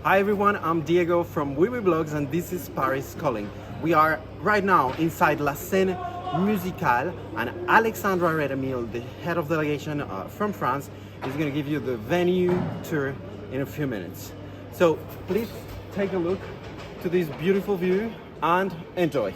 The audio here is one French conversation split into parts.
Hi everyone, I'm Diego from Oui Oui Blogs and this is Paris Calling. We are right now inside La Scène Musicale and Alexandra Redemil, the head of delegation from France, is going to give you the venue tour in a few minutes. So please take a look to this beautiful view and enjoy.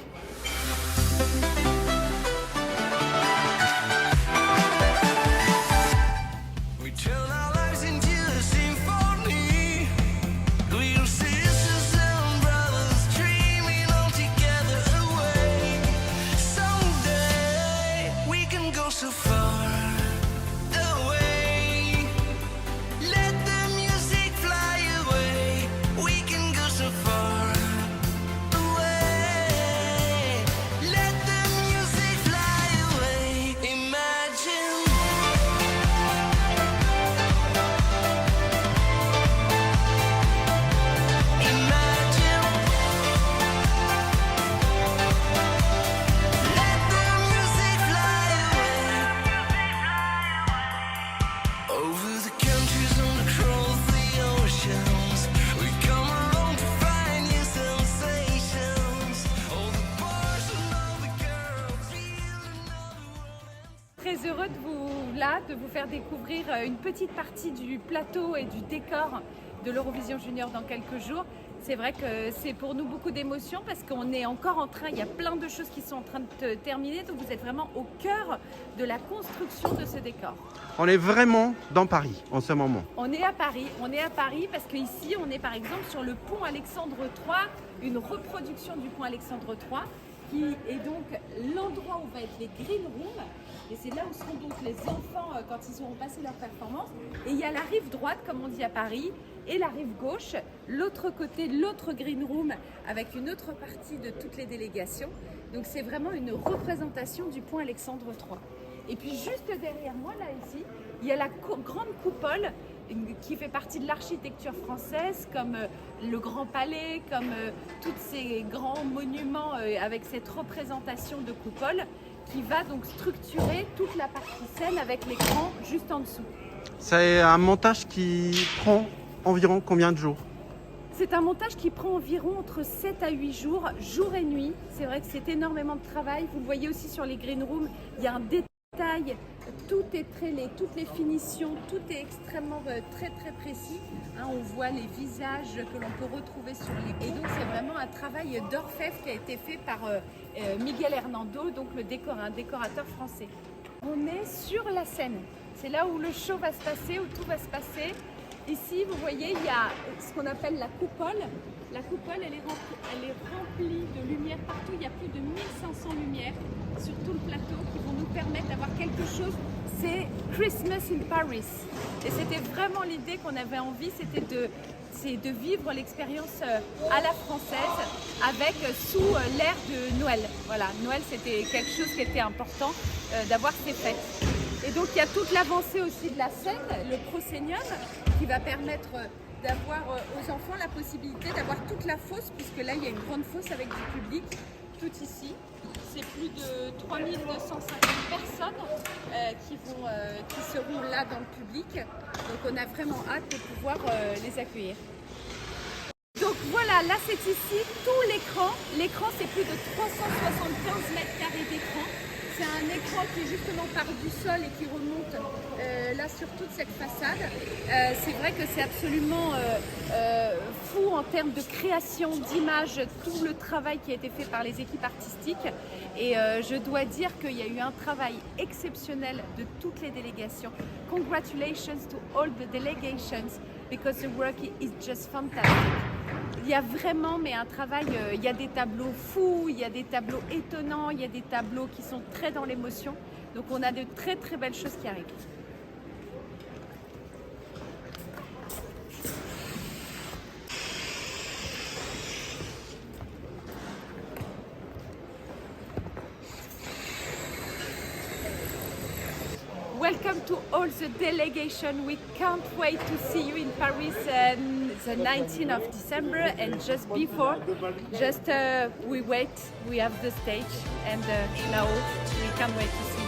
Très heureux de vous faire découvrir une petite partie du plateau et du décor de l'Eurovision Junior dans quelques jours. C'est vrai que c'est pour nous beaucoup d'émotions parce qu'on est encore en train, il y a plein de choses qui sont en train de terminer, donc vous êtes vraiment au cœur de la construction de ce décor. On est vraiment dans Paris en ce moment. On est à Paris parce qu'ici on est par exemple sur le pont Alexandre III, une reproduction du pont Alexandre III qui est donc l'endroit où va être les green rooms. Et c'est là où seront donc les enfants quand ils auront passé leur performance. Et il y a la rive droite, comme on dit à Paris, et la rive gauche, l'autre côté, l'autre green room, avec une autre partie de toutes les délégations. Donc c'est vraiment une représentation du pont Alexandre III. Et puis juste derrière moi, là ici, il y a la grande coupole qui fait partie de l'architecture française, comme le Grand Palais, comme tous ces grands monuments avec cette représentation de coupole, qui va donc structurer toute la partie scène avec l'écran juste en dessous. C'est un montage qui prend environ combien de jours? C'est un montage qui prend environ entre 7 à 8 jours, jour et nuit. C'est vrai que c'est énormément de travail. Vous le voyez aussi sur les green rooms, il y a un détail, tout est trellé, toutes les finitions, tout est extrêmement très précis. On voit les visages que l'on peut retrouver sur les... Et donc c'est vraiment un travail d'orfèvre qui a été fait par Miguel Hernando, donc un décorateur français. On est sur la scène, c'est là où le show va se passer, où tout va se passer. Ici, vous voyez, il y a ce qu'on appelle la coupole. La coupole, elle est remplie de lumière partout. Il y a plus de 1500 lumières sur tout le plateau qui vont nous permettre d'avoir quelque chose. C'est Christmas in Paris. Et c'était vraiment l'idée qu'on avait envie, c'était de vivre l'expérience à la française avec sous l'ère de Noël. Voilà, Noël, c'était quelque chose qui était important d'avoir ces fêtes. Et donc il y a toute l'avancée aussi de la scène, le proscenium, qui va permettre d'avoir aux enfants la possibilité d'avoir toute la fosse, puisque là il y a une grande fosse avec du public, tout ici. C'est plus de 3250 personnes qui seront là dans le public. Donc on a vraiment hâte de pouvoir les accueillir. Donc voilà, là c'est ici tout l'écran. L'écran c'est plus de 375 mètres carrés d'écran. C'est un écran qui justement part du sol et qui remonte là sur toute cette façade. C'est vrai que c'est absolument fou en termes de création d'images, tout le travail qui a été fait par les équipes artistiques. Et je dois dire qu'il y a eu un travail exceptionnel de toutes les délégations. Congratulations to all the delegations because the work is just fantastic. Il y a vraiment un travail, il y a des tableaux fous, il y a des tableaux étonnants, il y a des tableaux qui sont très dans l'émotion. Donc on a de très belles choses qui arrivent. Welcome to all the delegation. We can't wait to see you in Paris the 19th of December, and just before, we wait, we have the stage, and now we can't wait to see you.